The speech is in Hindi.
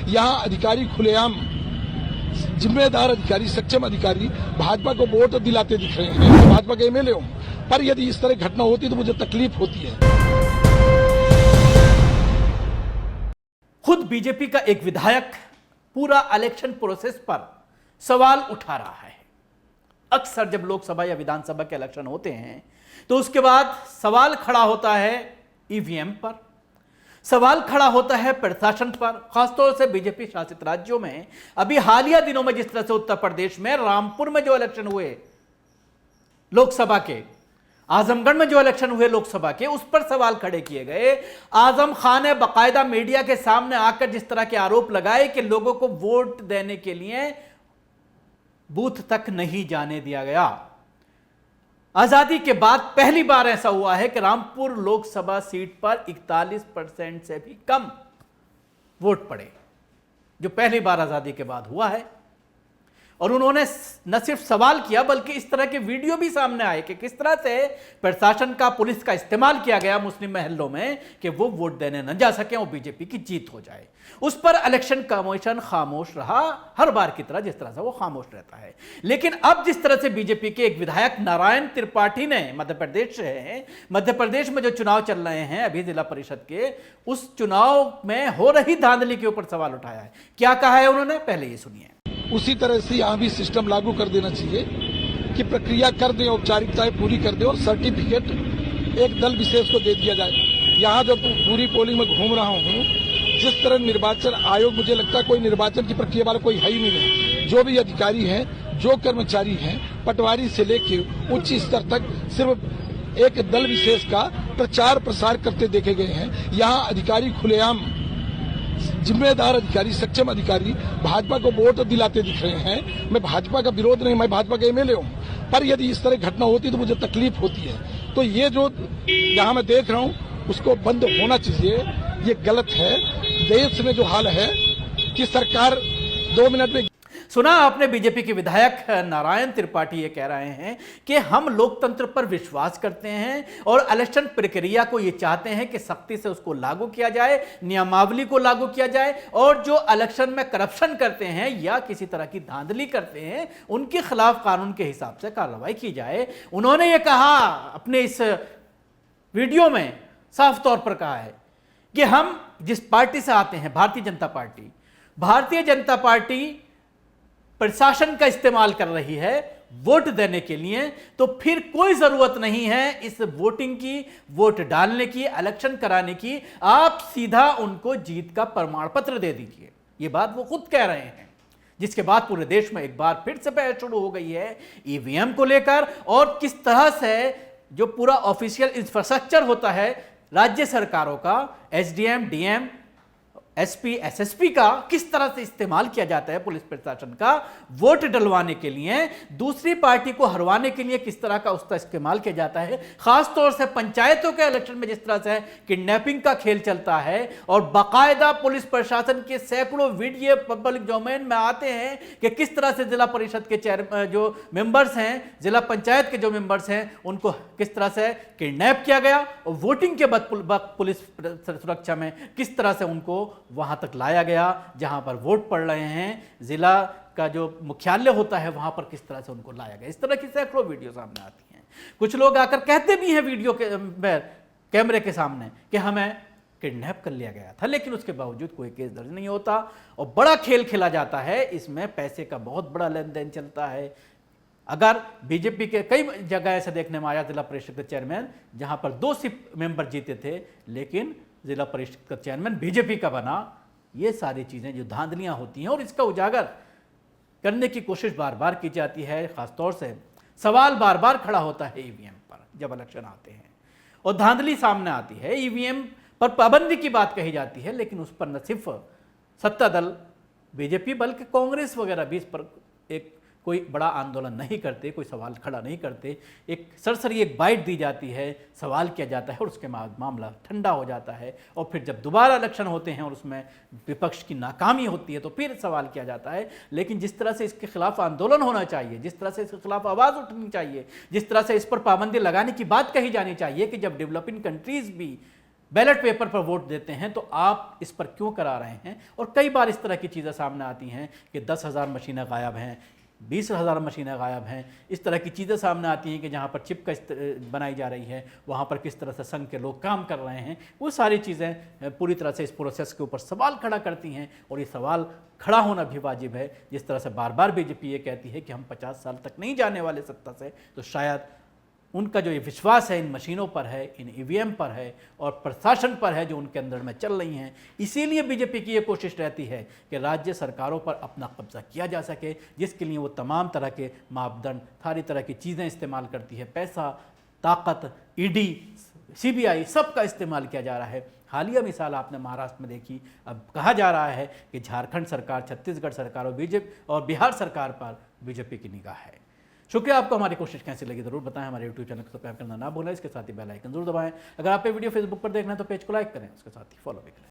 यहाँ अधिकारी खुलेआम जिम्मेदार अधिकारी, सक्षम अधिकारी भाजपा को वोट दिलाते दिख रहे हैं। मैं भाजपा के एमएलए हूं, पर यदि इस तरह घटना होती तो मुझे तकलीफ होती है। खुद बीजेपी का एक विधायक पूरा इलेक्शन प्रोसेस पर सवाल उठा रहा है। अक्सर जब लोकसभा या विधानसभा के इलेक्शन होते हैं तो उसके बाद सवाल खड़ा होता है ईवीएम पर, सवाल खड़ा होता है प्रशासन पर, खासतौर से बीजेपी शासित राज्यों में। अभी हालिया दिनों में जिस तरह से उत्तर प्रदेश में रामपुर में जो इलेक्शन हुए लोकसभा के, आजमगढ़ में जो इलेक्शन हुए लोकसभा के, उस पर सवाल खड़े किए गए। आजम खान ने बाकायदा मीडिया के सामने आकर जिस तरह के आरोप लगाए कि लोगों को वोट देने के लिए बूथ तक नहीं जाने दिया गया। आजादी के बाद पहली बार ऐसा हुआ है कि रामपुर लोकसभा सीट पर 41% से भी कम वोट पड़े, जो पहली बार आजादी के बाद हुआ है। और उन्होंने न सिर्फ सवाल किया बल्कि इस तरह के वीडियो भी सामने आए कि किस तरह से प्रशासन का, पुलिस का इस्तेमाल किया गया मुस्लिम महलों में कि वो वोट देने न जा सके और बीजेपी की जीत हो जाए। उस पर इलेक्शन कमीशन खामोश रहा, हर बार की तरह जिस तरह से वो खामोश रहता है। लेकिन अब जिस तरह से बीजेपी के एक विधायक नारायण त्रिपाठी ने मध्य प्रदेश में जो चुनाव चल रहे हैं अभी जिला परिषद के, उस चुनाव में हो रही धांधली के ऊपर सवाल उठाया है। क्या कहा है उन्होंने, पहले ये सुनिए। उसी तरह से यहाँ भी सिस्टम लागू कर देना चाहिए कि प्रक्रिया कर दें, औपचारिकताएं पूरी कर दें और सर्टिफिकेट एक दल विशेष को दे दिया जाए। यहाँ जब पूरी पोलिंग में घूम रहा हूँ, जिस तरह निर्वाचन आयोग, मुझे लगता है कोई निर्वाचन की प्रक्रिया वाला कोई है ही नहीं है। जो भी अधिकारी हैं, जो कर्मचारी हैं, पटवारी से लेके उच्च स्तर तक सिर्फ एक दल विशेष का प्रचार प्रसार करते देखे गए हैं। यहाँ अधिकारी खुलेआम जिम्मेदार अधिकारी, सक्षम अधिकारी भाजपा को वोट दिलाते दिख रहे हैं। मैं भाजपा का विरोध नहीं, मैं भाजपा का एमएलए हूं, पर यदि इस तरह घटना होती तो मुझे तकलीफ होती है। तो ये जो यहाँ मैं देख रहा हूँ उसको बंद होना चाहिए, ये गलत है। देश में जो हाल है कि सरकार 2 मिनट में। सुना आपने, बीजेपी के विधायक नारायण त्रिपाठी ये कह रहे हैं कि हम लोकतंत्र पर विश्वास करते हैं और इलेक्शन प्रक्रिया को ये चाहते हैं कि सख्ती से उसको लागू किया जाए, नियमावली को लागू किया जाए, और जो इलेक्शन में करप्शन करते हैं या किसी तरह की धांधली करते हैं उनके खिलाफ कानून के हिसाब से कार्रवाई की जाए। उन्होंने ये कहा अपने इस वीडियो में, साफ तौर पर कहा है कि हम जिस पार्टी से आते हैं, भारतीय जनता पार्टी प्रशासन का इस्तेमाल कर रही है वोट देने के लिए, तो फिर कोई जरूरत नहीं है इस वोटिंग की, वोट डालने की, इलेक्शन कराने की। आप सीधा उनको जीत का प्रमाण पत्र दे दीजिए। ये बात वो खुद कह रहे हैं, जिसके बाद पूरे देश में एक बार फिर से बहस शुरू हो गई है ईवीएम को लेकर, और किस तरह से जो पूरा ऑफिशियल इंफ्रास्ट्रक्चर होता है राज्य सरकारों का, एसडीएम, डीएम, एसपी, एसएसपी का किस तरह से इस्तेमाल किया जाता है पुलिस प्रशासन का वोट डलवाने के लिए, दूसरी पार्टी को हरवाने के लिए किस तरह का उसका इस्तेमाल किया जाता है। खासतौर से पंचायतों के इलेक्शन में जिस तरह से किडनैपिंग का खेल चलता है और बाकायदा पुलिस प्रशासन के सैकड़ों वीडियो पब्लिक डोमेन में आते हैं कि किस तरह से जिला परिषद के जो मेंबर्स हैं, जिला पंचायत के जो मेंबर्स हैं, उनको किस तरह से किडनैप किया गया और वोटिंग के बाद पुलिस सुरक्षा में किस तरह से उनको वहां तक लाया गया जहां पर वोट पड़ रहे हैं। जिला का जो मुख्यालय होता है वहां पर किस तरह से उनको लाया गया। इस तरह की सैकड़ों वीडियो सामने आती हैं। कुछ लोग आकर कहते भी हैं वीडियो के कैमरे के सामने कि हमें किडनैप कर लिया गया था, लेकिन उसके बावजूद कोई केस दर्ज नहीं होता और बड़ा खेल खेला जाता है। इसमें पैसे का बहुत बड़ा लेन देन चलता है। अगर बीजेपी के कई जगह ऐसे देखने में आया, जिला परिषद के चेयरमैन जहां पर 2 सिर्फ मेंबर जीते थे लेकिन जिला परिषद का चेयरमैन बीजेपी का बना। ये सारी चीजें जो धांधलियां होती हैं और इसका उजागर करने की कोशिश बार बार की जाती है। खासतौर से सवाल बार बार खड़ा होता है ईवीएम पर जब इलेक्शन आते हैं और धांधली सामने आती है। ईवीएम पर पाबंदी की बात कही जाती है, लेकिन उस पर न सिर्फ सत्ता दल बीजेपी बल्कि कांग्रेस वगैरह भी इस पर एक कोई बड़ा आंदोलन नहीं करते, कोई सवाल खड़ा नहीं करते। एक सरसरी एक बाइट दी जाती है, सवाल किया जाता है और उसके बाद मामला ठंडा हो जाता है। और फिर जब दोबारा इलेक्शन होते हैं और उसमें विपक्ष की नाकामी होती है तो फिर सवाल किया जाता है। लेकिन जिस तरह से इसके खिलाफ आंदोलन होना चाहिए, जिस तरह से इसके खिलाफ आवाज़ उठनी चाहिए, जिस तरह से इस पर पाबंदी लगाने की बात कही जानी चाहिए कि जब डेवलपिंग कंट्रीज भी बैलेट पेपर पर वोट देते हैं तो आप इस पर क्यों करा रहे हैं। और कई बार इस तरह की चीज़ें सामने आती हैं कि 10,000 मशीनें गायब हैं, 20,000 मशीनें गायब हैं, इस तरह की चीज़ें सामने आती हैं कि जहाँ पर चिप बनाई जा रही है वहाँ पर किस तरह से संघ के लोग काम कर रहे हैं। वो सारी चीज़ें पूरी तरह से इस प्रोसेस के ऊपर सवाल खड़ा करती हैं और ये सवाल खड़ा होना भी वाजिब है। जिस तरह से बार बार बीजेपी ये कहती है कि हम 50 साल तक नहीं जाने वाले सत्ता से, तो शायद उनका जो ये विश्वास है इन मशीनों पर है, इन ईवीएम पर है और प्रशासन पर है जो उनके अंदर में चल रही हैं, इसीलिए बीजेपी की ये कोशिश रहती है कि राज्य सरकारों पर अपना कब्जा किया जा सके, जिसके लिए वो तमाम तरह के मापदंड, सारी तरह की चीज़ें इस्तेमाल करती है। पैसा, ताकत, ईडी, सीबीआई सबका इस्तेमाल किया जा रहा है। हालिया मिसाल आपने महाराष्ट्र में देखी। अब कहा जा रहा है कि झारखंड सरकार, छत्तीसगढ़ सरकार और बिहार सरकार पर बीजेपी की निगाह है। शुक्रिया। आपको हमारी कोशिश कैसी लगी जरूर बताएं। हमारे यूट्यूब चैनल को सब्सक्राइब करना ना भूलें, इसके साथ ही बेल आइकन जरूर दबाएं। अगर आप ये वीडियो फेसबुक पर देख रहे हैं तो पेज को लाइक करें, उसके साथ ही फॉलो भी करें।